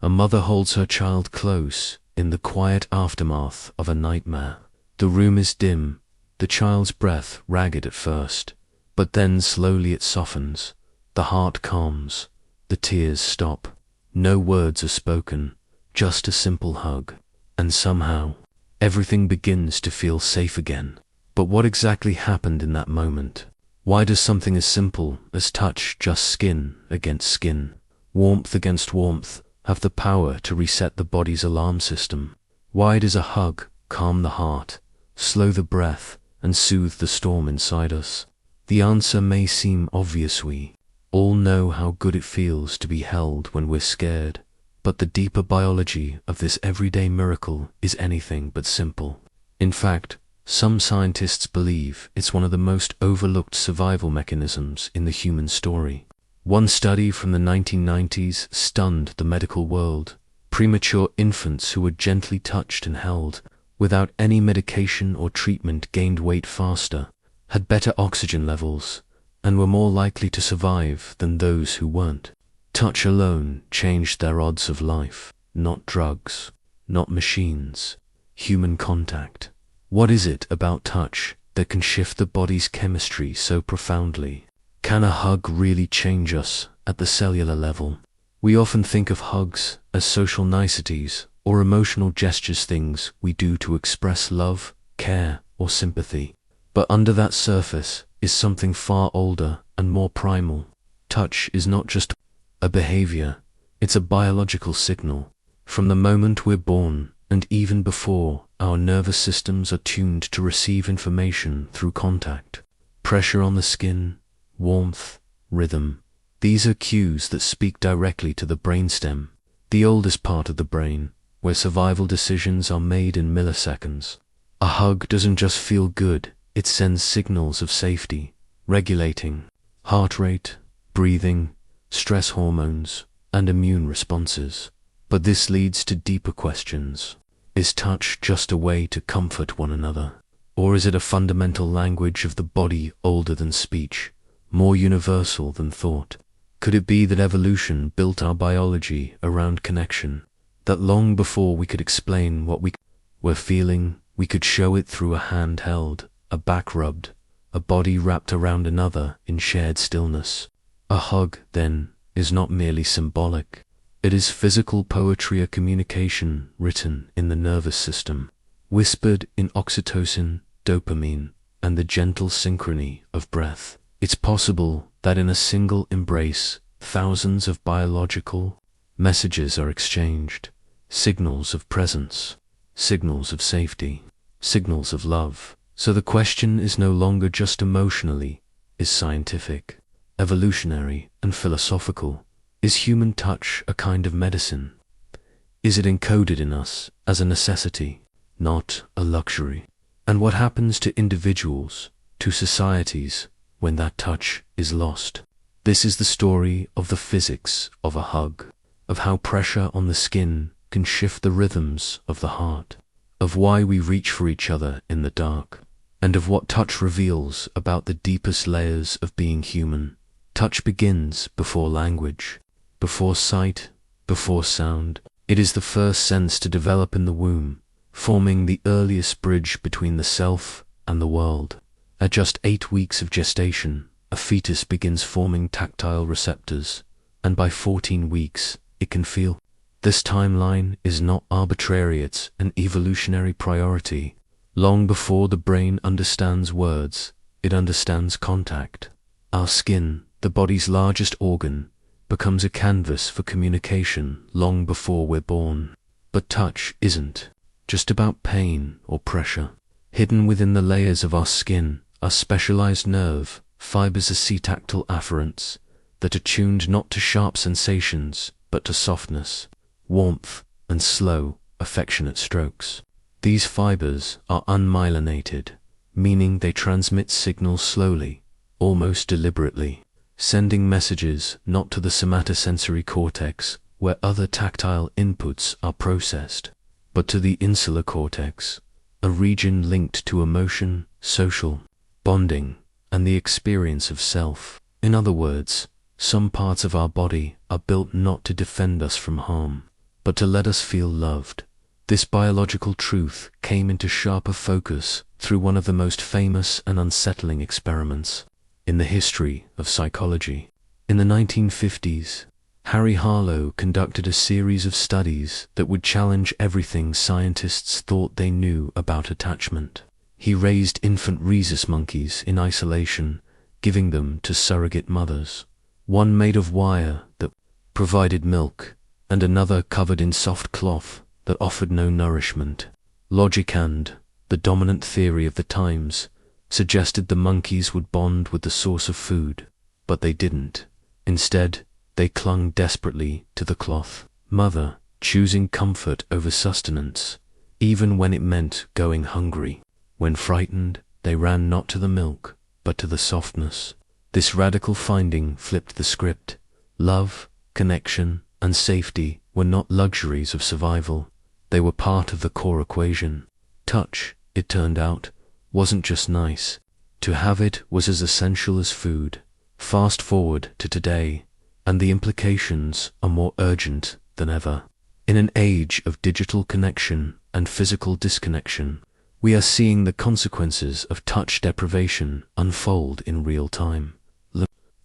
A mother holds her child close in the quiet aftermath of a nightmare. The room is dim, the child's breath ragged at first, but then slowly it softens, the heart calms, the tears stop. No words are spoken, just a simple hug, and somehow everything begins to feel safe again. But what exactly happened in that moment? Why does something as simple as touch, just skin against skin, warmth against warmth, have the power to reset the body's alarm system? Why does a hug calm the heart, slow the breath, and soothe the storm inside us? The answer may seem obvious. We all know how good it feels to be held when we're scared, but the deeper biology of this everyday miracle is anything but simple. In fact, some scientists believe it's one of the most overlooked survival mechanisms in the human story. One study from the 1990s stunned the medical world. Premature infants who were gently touched and held, without any medication or treatment, gained weight faster, had better oxygen levels, and were more likely to survive than those who weren't. Touch alone changed their odds of life. Not drugs, not machines, human contact. What is it about touch that can shift the body's chemistry so profoundly? Can a hug really change us at the cellular level? We often think of hugs as social niceties or emotional gestures, things we do to express love, care, or sympathy. But under that surface is something far older and more primal. Touch is not just a behavior, it's a biological signal. From the moment we're born, and even before, our nervous systems are tuned to receive information through contact. Pressure on the skin, warmth, rhythm. These are cues that speak directly to the brainstem, the oldest part of the brain, where survival decisions are made in milliseconds. A hug doesn't just feel good, it sends signals of safety, regulating heart rate, breathing, stress hormones, and immune responses. But this leads to deeper questions. Is touch just a way to comfort one another? Or is it a fundamental language of the body older than speech, more universal than thought? Could it be that evolution built our biology around connection, that long before we could explain what we were feeling, we could show it through a hand held, a back rubbed, a body wrapped around another in shared stillness? A hug, then, is not merely symbolic. It is physical poetry, a communication written in the nervous system, whispered in oxytocin, dopamine, and the gentle synchrony of breath. It's possible that in a single embrace, thousands of biological messages are exchanged, signals of presence, signals of safety, signals of love. So the question is no longer just emotionally, is scientific, evolutionary, and philosophical. Is human touch a kind of medicine? Is it encoded in us as a necessity, not a luxury? And what happens to individuals, to societies, when that touch is lost? This is the story of the physics of a hug, of how pressure on the skin can shift the rhythms of the heart, of why we reach for each other in the dark, and of what touch reveals about the deepest layers of being human. Touch begins before language, before sight, before sound. It is the first sense to develop in the womb, forming the earliest bridge between the self and the world. At just 8 weeks of gestation, a fetus begins forming tactile receptors, and by 14 weeks, it can feel. This timeline is not arbitrary, it's an evolutionary priority. Long before the brain understands words, it understands contact. Our skin, the body's largest organ, becomes a canvas for communication long before we're born. But touch isn't just about pain or pressure. Hidden within the layers of our skin are specialized nerve fibers, acetactyl afferents, that are tuned not to sharp sensations, but to softness, warmth, and slow, affectionate strokes. These fibers are unmyelinated, meaning they transmit signals slowly, almost deliberately, sending messages not to the somatosensory cortex, where other tactile inputs are processed, but to the insular cortex, a region linked to emotion, social bonding, and the experience of self. In other words, some parts of our body are built not to defend us from harm, but to let us feel loved. This biological truth came into sharper focus through one of the most famous and unsettling experiments in the history of psychology. In the 1950s, Harry Harlow conducted a series of studies that would challenge everything scientists thought they knew about attachment. He raised infant rhesus monkeys in isolation, giving them to surrogate mothers, one made of wire that provided milk, and another covered in soft cloth that offered no nourishment. Logic and the dominant theory of the times suggested the monkeys would bond with the source of food, but they didn't. Instead, they clung desperately to the cloth mother, choosing comfort over sustenance, even when it meant going hungry. When frightened, they ran not to the milk, but to the softness. This radical finding flipped the script. Love, connection, and safety were not luxuries of survival. They were part of the core equation. Touch, it turned out, wasn't just nice. To have it was as essential as food. Fast forward to today, and the implications are more urgent than ever. In an age of digital connection and physical disconnection, we are seeing the consequences of touch deprivation unfold in real time.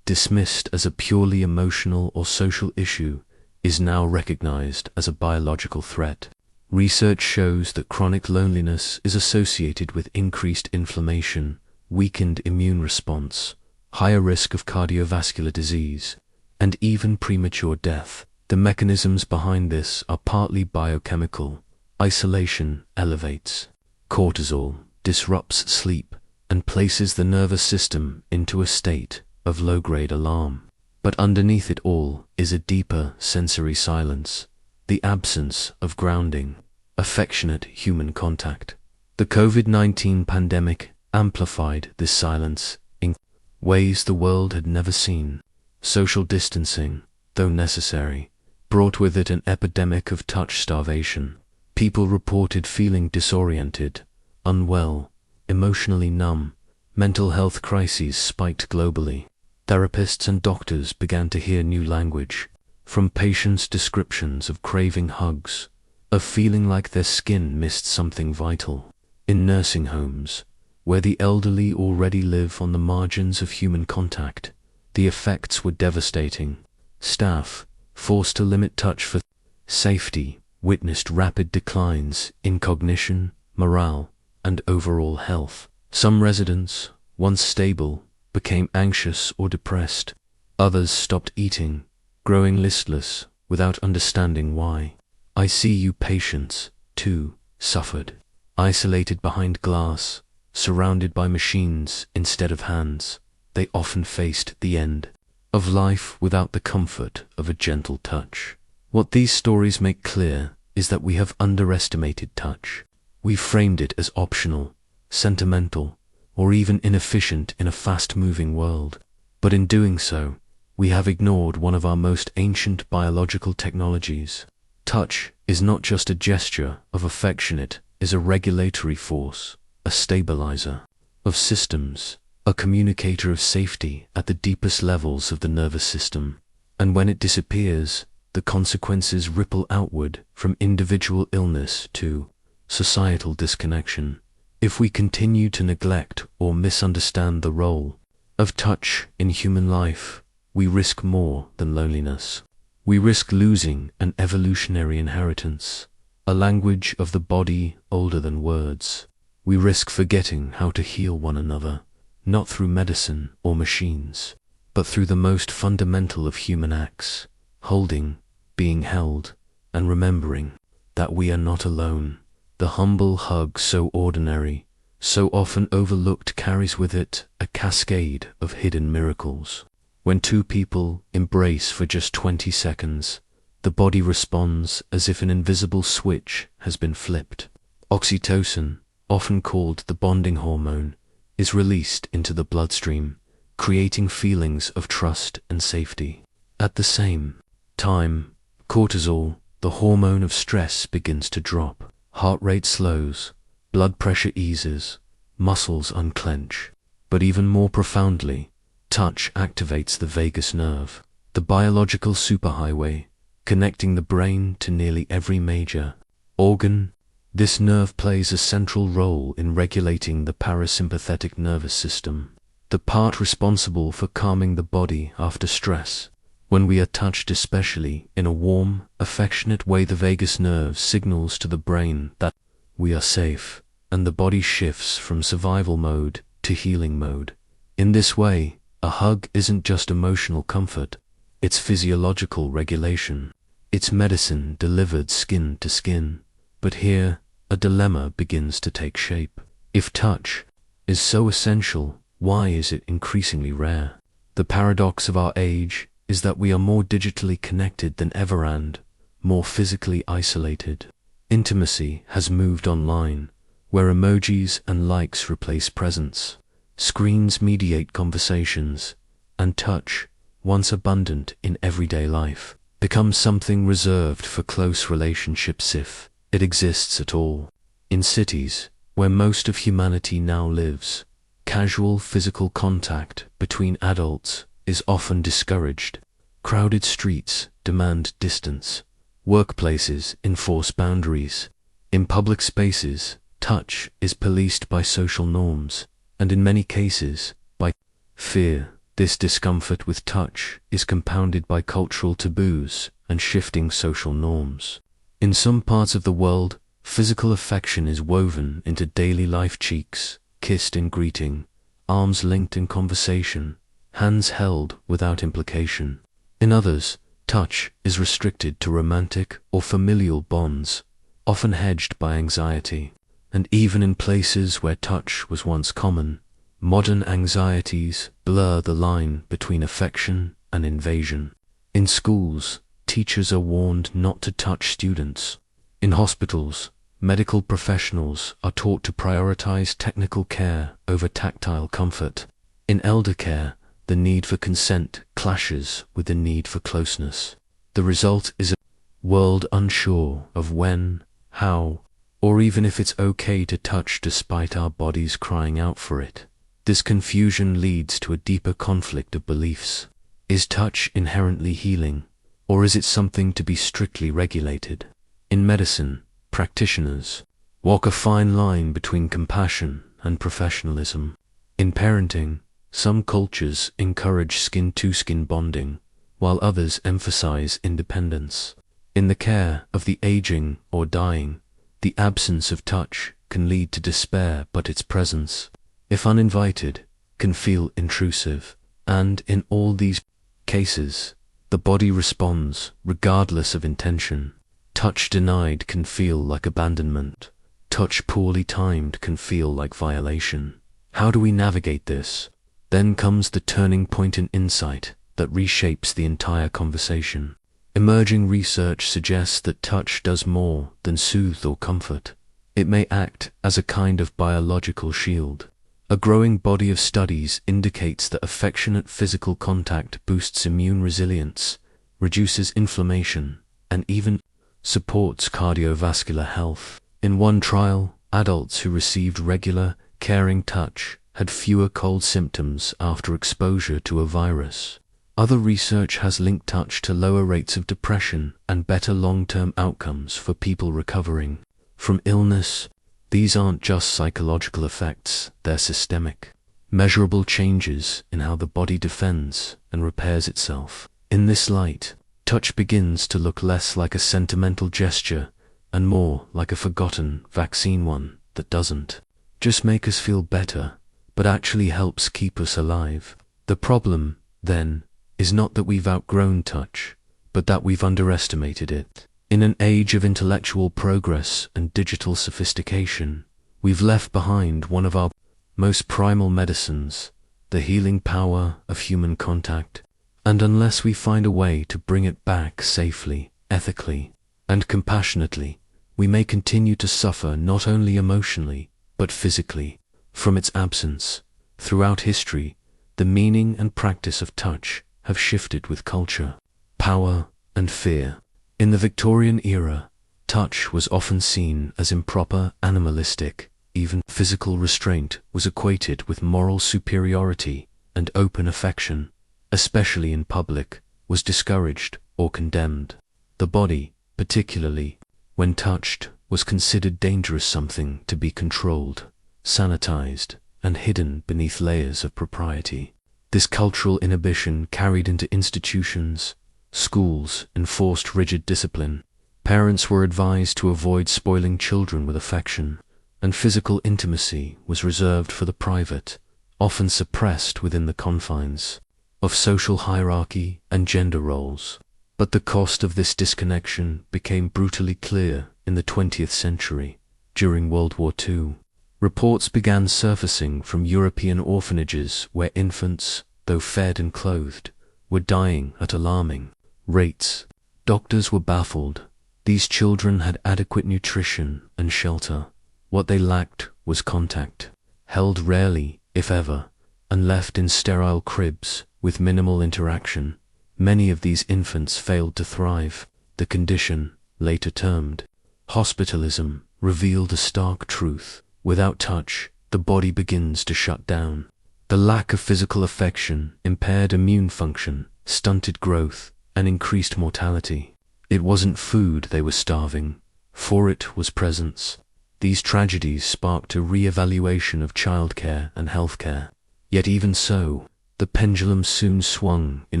Dismissed as a purely emotional or social issue, is now recognized as a biological threat. Research shows that chronic loneliness is associated with increased inflammation, weakened immune response, higher risk of cardiovascular disease, and even premature death. The mechanisms behind this are partly biochemical. Isolation elevates cortisol, disrupts sleep, and places the nervous system into a state of low-grade alarm. But underneath it all is a deeper sensory silence, the absence of grounding, affectionate human contact. The COVID-19 pandemic amplified this silence in ways the world had never seen. Social distancing, though necessary, brought with it an epidemic of touch starvation. People reported feeling disoriented, unwell, emotionally numb. Mental health crises spiked globally. Therapists and doctors began to hear new language, from patients' descriptions of craving hugs, of feeling like their skin missed something vital. In nursing homes, where the elderly already live on the margins of human contact, the effects were devastating. Staff, forced to limit touch for safety, witnessed rapid declines in cognition, morale, and overall health. Some residents, once stable, became anxious or depressed. Others stopped eating, growing listless without understanding why. ICU patients, too, suffered. Isolated behind glass, surrounded by machines instead of hands, they often faced the end of life without the comfort of a gentle touch. What these stories make clear is that we have underestimated touch. We've framed it as optional, sentimental, or even inefficient in a fast-moving world. But in doing so, we have ignored one of our most ancient biological technologies. Touch is not just a gesture of affection, it is a regulatory force, a stabilizer of systems, a communicator of safety at the deepest levels of the nervous system. And when it disappears, the consequences ripple outward from individual illness to societal disconnection. If we continue to neglect or misunderstand the role of touch in human life, we risk more than loneliness. We risk losing an evolutionary inheritance, a language of the body older than words. We risk forgetting how to heal one another, not through medicine or machines, but through the most fundamental of human acts, holding, being held, and remembering that we are not alone. The humble hug, so ordinary, so often overlooked, carries with it a cascade of hidden miracles. When two people embrace for just 20 seconds, the body responds as if an invisible switch has been flipped. Oxytocin, often called the bonding hormone, is released into the bloodstream, creating feelings of trust and safety. At the same time, cortisol, the hormone of stress, begins to drop. Heart rate slows, blood pressure eases, muscles unclench. But even more profoundly, touch activates the vagus nerve, the biological superhighway connecting the brain to nearly every major organ. This nerve plays a central role in regulating the parasympathetic nervous system, the part responsible for calming the body after stress. When we are touched, especially in a warm, affectionate way, the vagus nerve signals to the brain that we are safe, and the body shifts from survival mode to healing mode. In this way, a hug isn't just emotional comfort, it's physiological regulation. It's medicine delivered skin to skin. But here, a dilemma begins to take shape. If touch is so essential, why is it increasingly rare? The paradox of our age is that we are more digitally connected than ever and more physically isolated. Intimacy has moved online, where emojis and likes replace presence. Screens mediate conversations, and touch, once abundant in everyday life, becomes something reserved for close relationships, if it exists at all. In cities, where most of humanity now lives, casual physical contact between adults is often discouraged. Crowded streets demand distance. Workplaces enforce boundaries. In public spaces, touch is policed by social norms, and in many cases, by fear. This discomfort with touch is compounded by cultural taboos and shifting social norms. In some parts of the world, physical affection is woven into daily life: cheeks kissed in greeting, arms linked in conversation, hands held without implication. In others, touch is restricted to romantic or familial bonds, often hedged by anxiety. And even in places where touch was once common, modern anxieties blur the line between affection and invasion. In schools, teachers are warned not to touch students. In hospitals, medical professionals are taught to prioritize technical care over tactile comfort. In elder care, the need for consent clashes with the need for closeness. The result is a world unsure of when, how, or even if it's okay to touch despite our bodies crying out for it. This confusion leads to a deeper conflict of beliefs. Is touch inherently healing, or is it something to be strictly regulated? In medicine, practitioners walk a fine line between compassion and professionalism. In parenting, some cultures encourage skin-to-skin bonding, while others emphasize independence. In the care of the aging or dying, the absence of touch can lead to despair, but its presence, if uninvited, can feel intrusive. And in all these cases, the body responds regardless of intention. Touch denied can feel like abandonment. Touch poorly timed can feel like violation. How do we navigate this? Then comes the turning point in insight that reshapes the entire conversation. Emerging research suggests that touch does more than soothe or comfort. It may act as a kind of biological shield. A growing body of studies indicates that affectionate physical contact boosts immune resilience, reduces inflammation, and even supports cardiovascular health. In one trial, adults who received regular, caring touch had fewer cold symptoms after exposure to a virus. Other research has linked touch to lower rates of depression and better long-term outcomes for people recovering from illness. These aren't just psychological effects, they're systemic, measurable changes in how the body defends and repairs itself. In this light, touch begins to look less like a sentimental gesture and more like a forgotten vaccine, one that doesn't just make us feel better, but actually helps keep us alive. The problem, then, is not that we've outgrown touch, but that we've underestimated it. In an age of intellectual progress and digital sophistication, we've left behind one of our most primal medicines, the healing power of human contact. And unless we find a way to bring it back safely, ethically, and compassionately, we may continue to suffer not only emotionally, but physically, from its absence. Throughout history, the meaning and practice of touch have shifted with culture, power, and fear. In the Victorian era, touch was often seen as improper, animalistic. Even physical restraint was equated with moral superiority, and open affection, especially in public, was discouraged or condemned. The body, particularly when touched, was considered dangerous, something to be controlled, sanitized, and hidden beneath layers of propriety. This cultural inhibition carried into institutions. Schools enforced rigid discipline. Parents were advised to avoid spoiling children with affection, and physical intimacy was reserved for the private, often suppressed within the confines of social hierarchy and gender roles. But the cost of this disconnection became brutally clear in the 20th century. During World War II, reports began surfacing from European orphanages where infants, though fed and clothed, were dying at alarming rates. Doctors were baffled. These children had adequate nutrition and shelter. What they lacked was contact, held rarely, if ever, and left in sterile cribs with minimal interaction. Many of these infants failed to thrive. The condition, later termed hospitalism, revealed a stark truth. Without touch, the body begins to shut down. The lack of physical affection impaired immune function, stunted growth, and increased mortality. It wasn't food they were starving, for it was presence. These tragedies sparked a re-evaluation of childcare and healthcare. Yet even so, the pendulum soon swung in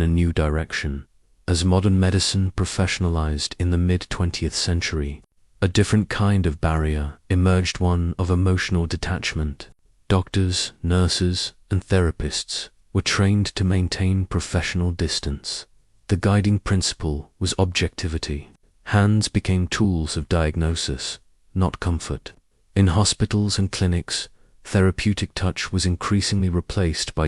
a new direction. As modern medicine professionalized in the mid-20th century, a different kind of barrier emerged, one of emotional detachment. Doctors, nurses, and therapists were trained to maintain professional distance. The guiding principle was objectivity. Hands became tools of diagnosis, not comfort. In hospitals and clinics, therapeutic touch was increasingly replaced by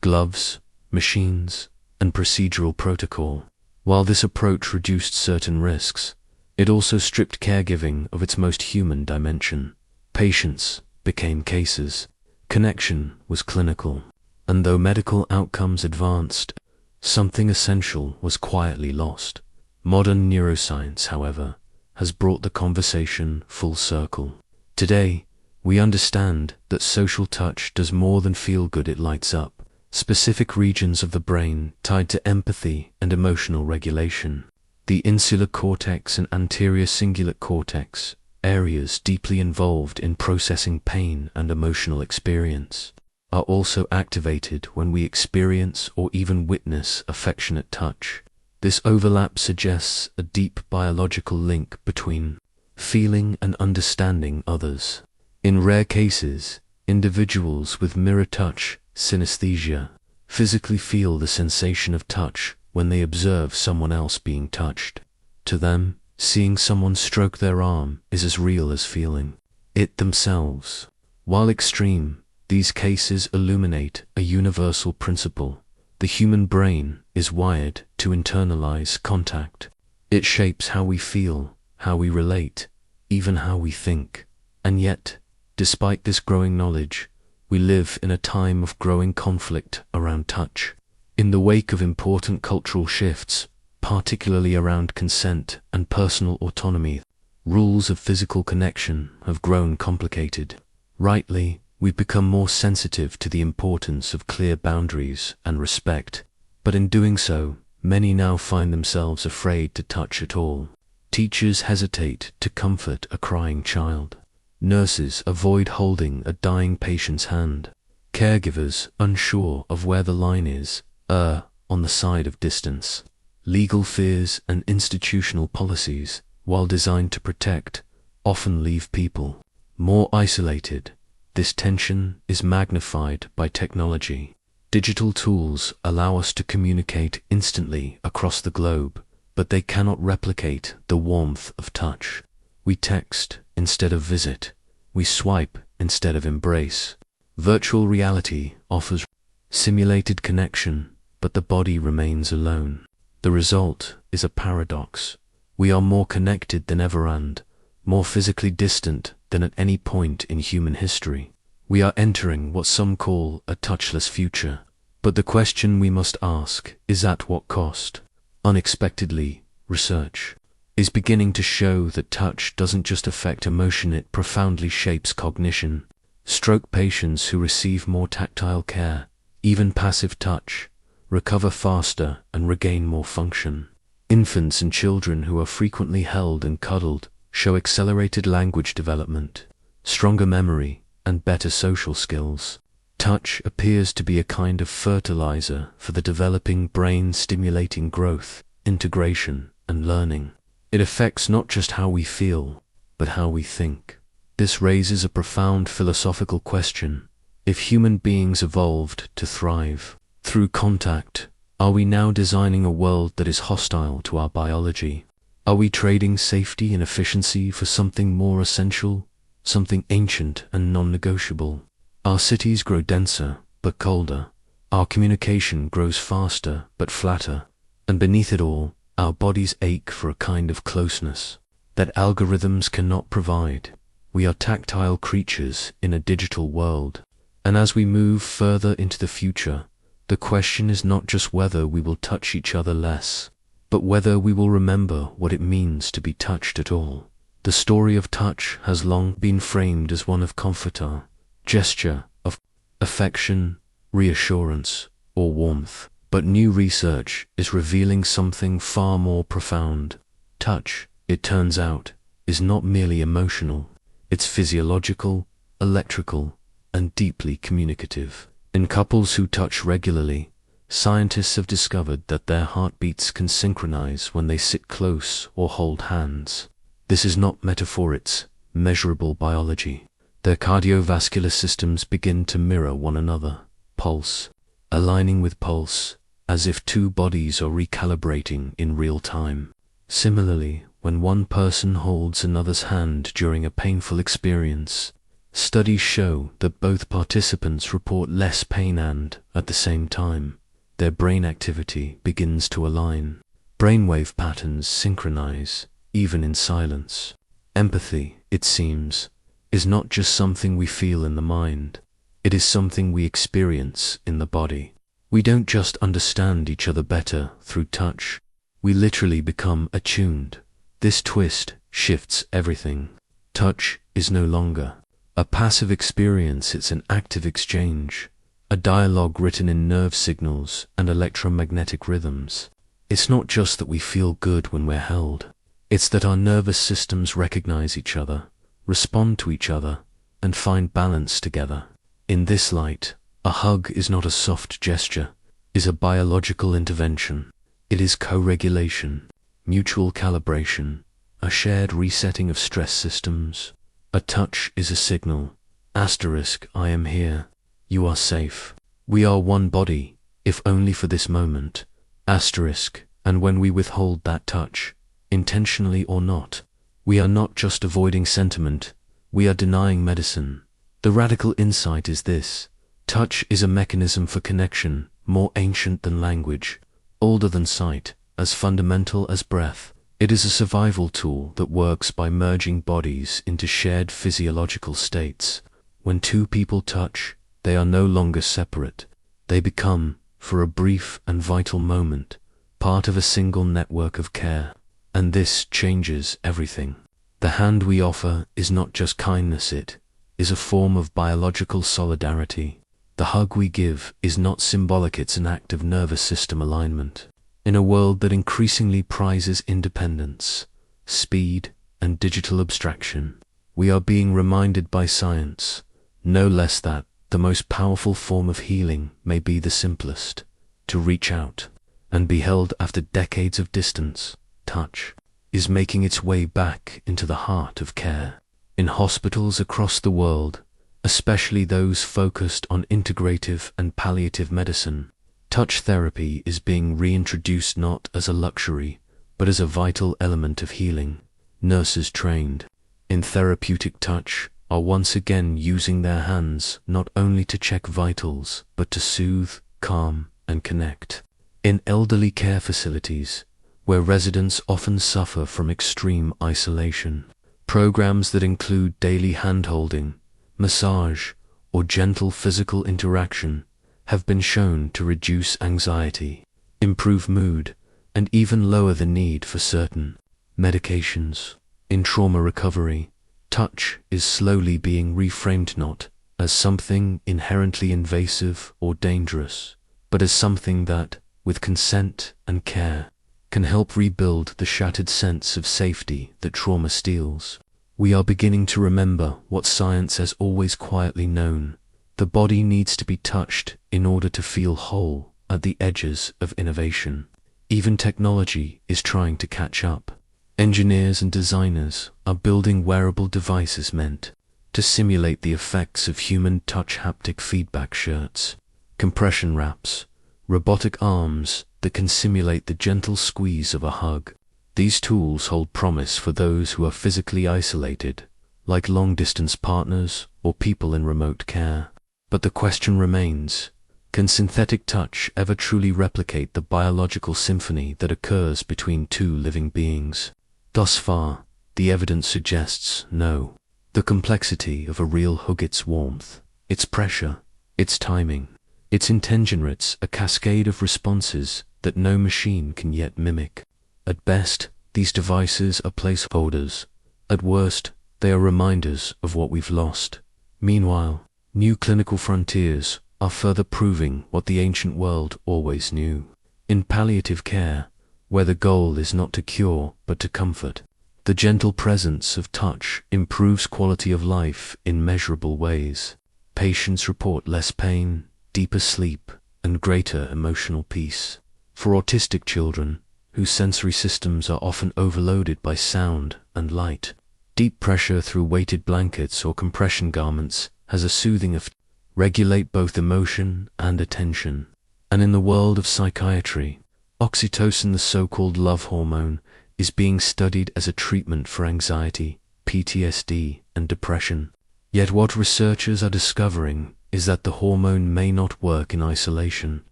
gloves, machines, and procedural protocol. While this approach reduced certain risks, it also stripped caregiving of its most human dimension. Patients became cases. Connection was clinical. And though medical outcomes advanced, something essential was quietly lost. Modern neuroscience, however, has brought the conversation full circle. Today, we understand that social touch does more than feel good. It lights up specific regions of the brain tied to empathy and emotional regulation. The insular cortex and anterior cingulate cortex, areas deeply involved in processing pain and emotional experience, are also activated when we experience or even witness affectionate touch. This overlap suggests a deep biological link between feeling and understanding others. In rare cases, individuals with mirror touch synesthesia physically feel the sensation of touch when they observe someone else being touched. To them, seeing someone stroke their arm is as real as feeling it themselves. While extreme, these cases illuminate a universal principle. The human brain is wired to internalize contact. It shapes how we feel, how we relate, even how we think. And yet, despite this growing knowledge, we live in a time of growing conflict around touch. In the wake of important cultural shifts, particularly around consent and personal autonomy, rules of physical connection have grown complicated. Rightly, we've become more sensitive to the importance of clear boundaries and respect, but in doing so, many now find themselves afraid to touch at all. Teachers hesitate to comfort a crying child. Nurses avoid holding a dying patient's hand. Caregivers, unsure of where the line is, err on the side of distance. Legal fears and institutional policies, while designed to protect, often leave people more isolated. This tension is magnified by technology. Digital tools allow us to communicate instantly across the globe, but they cannot replicate the warmth of touch. We text instead of visit. We swipe instead of embrace. Virtual reality offers simulated connection, but the body remains alone. The result is a paradox. We are more connected than ever and more physically distant than at any point in human history. We are entering what some call a touchless future. But the question we must ask is, at what cost? Unexpectedly, research is beginning to show that touch doesn't just affect emotion, it profoundly shapes cognition. Stroke patients who receive more tactile care, even passive touch, recover faster and regain more function. Infants and children who are frequently held and cuddled show accelerated language development, stronger memory, and better social skills. Touch appears to be a kind of fertilizer for the developing brain, stimulating growth, integration, and learning. It affects not just how we feel, but how we think. This raises a profound philosophical question. If human beings evolved to thrive through contact, are we now designing a world that is hostile to our biology? Are we trading safety and efficiency for something more essential, something ancient and non-negotiable? Our cities grow denser but colder. Our communication grows faster but flatter. And beneath it all, our bodies ache for a kind of closeness that algorithms cannot provide. We are tactile creatures in a digital world. And as we move further into the future, the question is not just whether we will touch each other less, but whether we will remember what it means to be touched at all. The story of touch has long been framed as one of comforter, gesture, of affection, reassurance, or warmth. But new research is revealing something far more profound. Touch, it turns out, is not merely emotional. It's physiological, electrical, and deeply communicative. In couples who touch regularly, scientists have discovered that their heartbeats can synchronize when they sit close or hold hands. This is not metaphor, it's measurable biology. Their cardiovascular systems begin to mirror one another, pulse, aligning with pulse, as if two bodies are recalibrating in real time. Similarly, when one person holds another's hand during a painful experience, studies show that both participants report less pain and, at the same time, their brain activity begins to align. Brainwave patterns synchronize, even in silence. Empathy, it seems, is not just something we feel in the mind. It is something we experience in the body. We don't just understand each other better through touch. We literally become attuned. This twist shifts everything. Touch is no longer a passive experience, it's an active exchange, a dialogue written in nerve signals and electromagnetic rhythms. It's not just that we feel good when we're held. It's that our nervous systems recognize each other, respond to each other, and find balance together. In this light, a hug is not a soft gesture, is a biological intervention. It is co-regulation, mutual calibration, a shared resetting of stress systems. A touch is a signal. Asterisk, I am here. You are safe. We are one body, if only for this moment. Asterisk, and when we withhold that touch, intentionally or not, we are not just avoiding sentiment, we are denying medicine. The radical insight is this: touch is a mechanism for connection, more ancient than language, older than sight, as fundamental as breath. It is a survival tool that works by merging bodies into shared physiological states. When two people touch, they are no longer separate. They become, for a brief and vital moment, part of a single network of care. And this changes everything. The hand we offer is not just kindness, it is a form of biological solidarity. The hug we give is not symbolic, it's an act of nervous system alignment. In a world that increasingly prizes independence, speed, and digital abstraction, we are being reminded by science, no less, that the most powerful form of healing may be the simplest: to reach out and be held after decades of distance. Touch is making its way back into the heart of care. In hospitals across the world, especially those focused on integrative and palliative medicine, touch therapy is being reintroduced not as a luxury, but as a vital element of healing. Nurses trained in therapeutic touch are once again using their hands not only to check vitals, but to soothe, calm, and connect. In elderly care facilities, where residents often suffer from extreme isolation, programs that include daily handholding, massage, or gentle physical interaction have been shown to reduce anxiety, improve mood, and even lower the need for certain medications. In trauma recovery, touch is slowly being reframed not as something inherently invasive or dangerous, but as something that, with consent and care, can help rebuild the shattered sense of safety that trauma steals. We are beginning to remember what science has always quietly known. The body needs to be touched in order to feel whole at the edges of innovation. Even technology is trying to catch up. Engineers and designers are building wearable devices meant to simulate the effects of human touch. Haptic feedback shirts, compression wraps, robotic arms that can simulate the gentle squeeze of a hug. These tools hold promise for those who are physically isolated, like long-distance partners or people in remote care. But the question remains, can synthetic touch ever truly replicate the biological symphony that occurs between two living beings? Thus far, the evidence suggests no. The complexity of a real hug, its warmth, its pressure, its timing, its intention, it's a cascade of responses that no machine can yet mimic. At best, these devices are placeholders. At worst, they are reminders of what we've lost. Meanwhile, new clinical frontiers are further proving what the ancient world always knew. In palliative care, where the goal is not to cure but to comfort, the gentle presence of touch improves quality of life in measurable ways. Patients report less pain, deeper sleep, and greater emotional peace. For autistic children, whose sensory systems are often overloaded by sound and light, deep pressure through weighted blankets or compression garments has a soothing effect, regulate both emotion and attention. And in the world of psychiatry, oxytocin, the so-called love hormone, is being studied as a treatment for anxiety, PTSD, and depression. Yet what researchers are discovering is that the hormone may not work in isolation.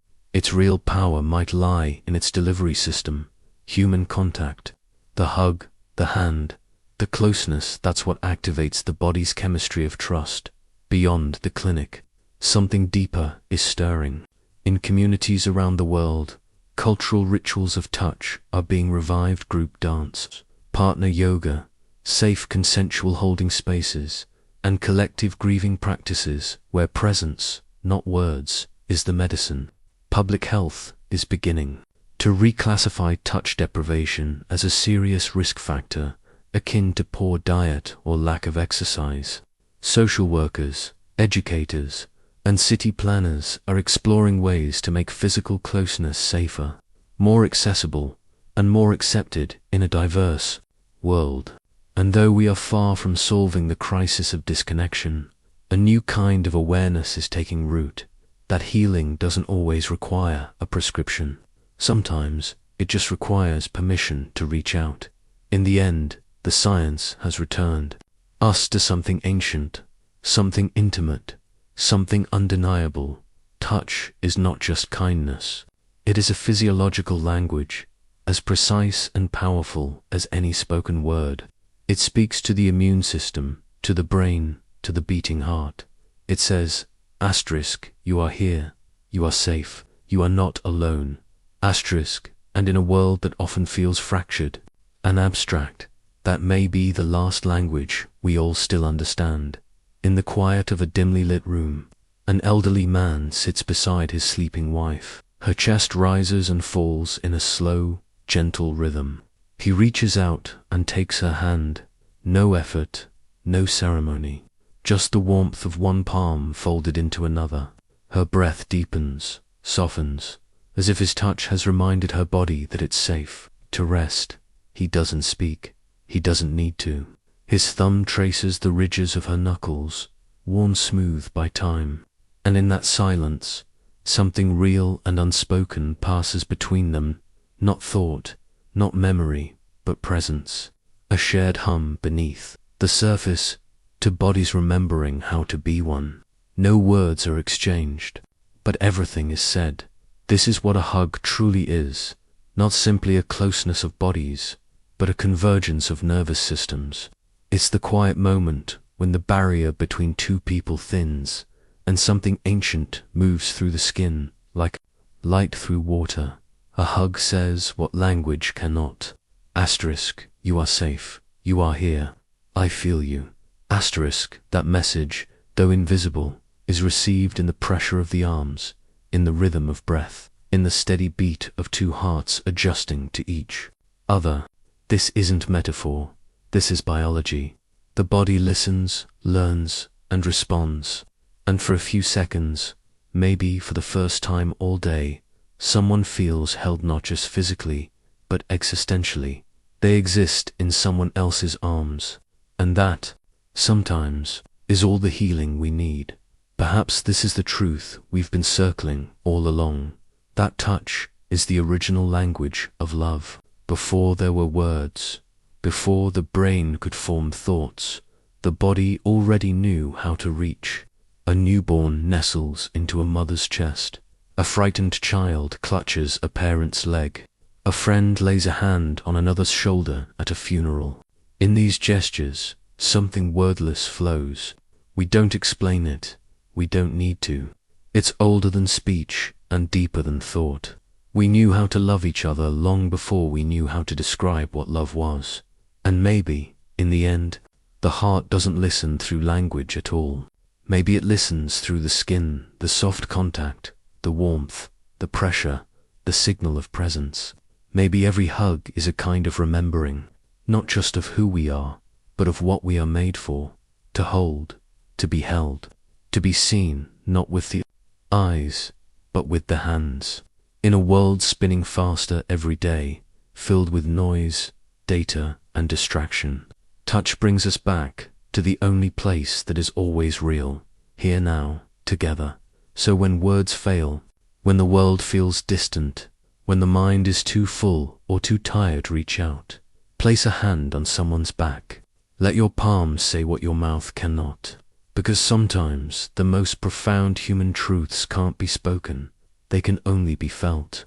Its real power might lie in its delivery system, human contact. The hug, the hand, the closeness, that's what activates the body's chemistry of trust. Beyond the clinic, something deeper is stirring. In communities around the world, cultural rituals of touch are being revived. Group dance, partner yoga, safe consensual holding spaces, and collective grieving practices where presence, not words, is the medicine. Public health is beginning to reclassify touch deprivation as a serious risk factor akin to poor diet or lack of exercise. Social workers, educators, and city planners are exploring ways to make physical closeness safer, more accessible, and more accepted in a diverse world. And though we are far from solving the crisis of disconnection, a new kind of awareness is taking root, that healing doesn't always require a prescription. Sometimes it just requires permission to reach out. In the end, the science has returned us to something ancient, something intimate, something undeniable. Touch is not just kindness. It is a physiological language, as precise and powerful as any spoken word. It speaks to the immune system, to the brain, to the beating heart. It says, asterisk, you are here, you are safe, you are not alone. Asterisk, and in a world that often feels fractured and abstract, that may be the last language we all still understand. In the quiet of a dimly lit room, an elderly man sits beside his sleeping wife. Her chest rises and falls in a slow, gentle rhythm. He reaches out and takes her hand. No effort, no ceremony, just the warmth of one palm folded into another. Her breath deepens, softens, as if his touch has reminded her body that it's safe to rest. He doesn't speak. He doesn't need to. His thumb traces the ridges of her knuckles, worn smooth by time. And in that silence, something real and unspoken passes between them. Not thought, not memory, but presence. A shared hum beneath the surface, to bodies remembering how to be one. No words are exchanged, but everything is said. This is what a hug truly is, not simply a closeness of bodies, but a convergence of nervous systems. It's the quiet moment when the barrier between two people thins, and something ancient moves through the skin, like light through water. A hug says what language cannot. Asterisk, you are safe, you are here, I feel you. Asterisk, that message, though invisible, is received in the pressure of the arms, in the rhythm of breath. in the steady beat of two hearts adjusting to each other. This isn't metaphor, this is biology. The body listens, learns, and responds. And for a few seconds, maybe for the first time all day, someone feels held not just physically, but existentially. They exist in someone else's arms. And that, sometimes, is all the healing we need. Perhaps this is the truth we've been circling all along. That touch is the original language of love. Before there were words, before the brain could form thoughts, the body already knew how to reach. A newborn nestles into a mother's chest. A frightened child clutches a parent's leg. A friend lays a hand on another's shoulder at a funeral. In these gestures, something wordless flows. We don't explain it. We don't need to. It's older than speech and deeper than thought. We knew how to love each other long before we knew how to describe what love was. And maybe, in the end, the heart doesn't listen through language at all. Maybe it listens through the skin, the soft contact, the warmth, the pressure, the signal of presence. Maybe every hug is a kind of remembering, not just of who we are, but of what we are made for. To hold, to be held, to be seen, not with the eyes, but with the hands. In a world spinning faster every day, filled with noise, data, and distraction, touch brings us back to the only place that is always real, here now, together. So when words fail, when the world feels distant, when the mind is too full or too tired, reach out. Place a hand on someone's back. Let your palms say what your mouth cannot. Because sometimes the most profound human truths can't be spoken, they can only be felt.